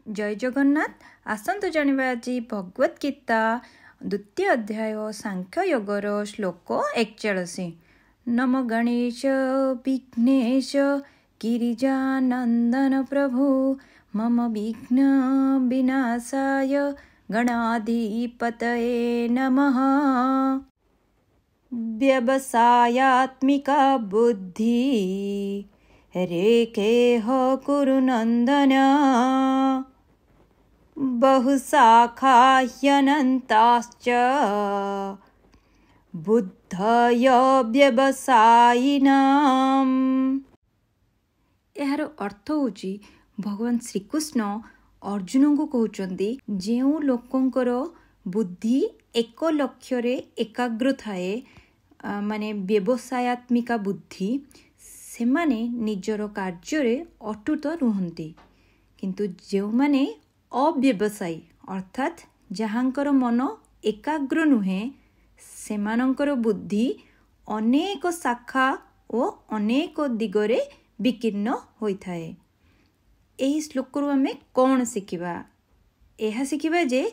जय जगन्नाथ। आसतु जानिबा आज भगवत गीता द्वितीय अध्याय सांख्य योगर श्लोक 41। नम गणेश विघ्नेश गिरिजानंदन प्रभु मम विघ्न विनाशाय गणाधिपतये नमः। व्यवसायात्मिका बुद्धि रेखेह कुरु नंदन बहुशाखाह्यनन्ताश्च बुद्धय व्यवसायिनाम्। यार अर्थ होची भगवान श्रीकृष्ण अर्जुन को कहउचंदी जेउ लोकंकर बुद्धि एक लक्ष्य रे एकाग्र थाए माने व्यवसायात्मिका बुद्धि से माने निजर कार्य रे अटुट रुहंती। किंतु जो माने अव्यवसायी अर्थात जहाँकर मन एकाग्र नुहे सेमानंकर बुद्धि अनेक शाखा और अनेक दिगरे विकीर्ण होइथाए। एही श्लोक रु आमे कौन शिखिबा? एहा शिखिबा जे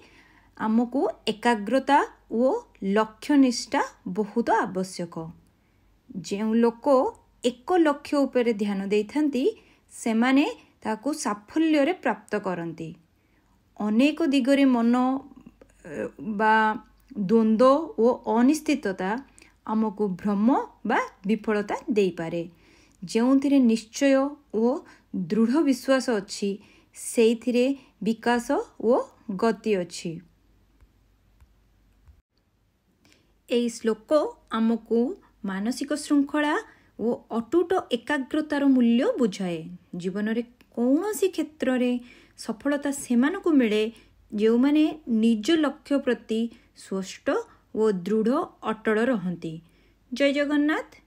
आमको एकाग्रता और लक्ष्यनिष्ठा बहुत आवश्यक। जो लोक एक लक्ष्य उपर ध्यान देइथांती सेमाने ताकू साफल्य रे प्राप्त करंती। अनेक दिगरे मन बा द्वंद्व और अनिश्चितता आमको भ्रम बा विफलता देई पारे। जोंथिरे निश्चय और दृढ़ विश्वास अच्छी सेइथिरे विकास और गति अच्छी। एई श्लोक आमको मानसिक श्रृंखला और अटूट एकाग्रतार मूल्य बुझाए। जीवन रे कौनसी क्षेत्र रे सफलता सेमानकु मिले जो माने निज लक्ष्य प्रति स्पष्ट और दृढ़ अटल रहंती। जय जगन्नाथ।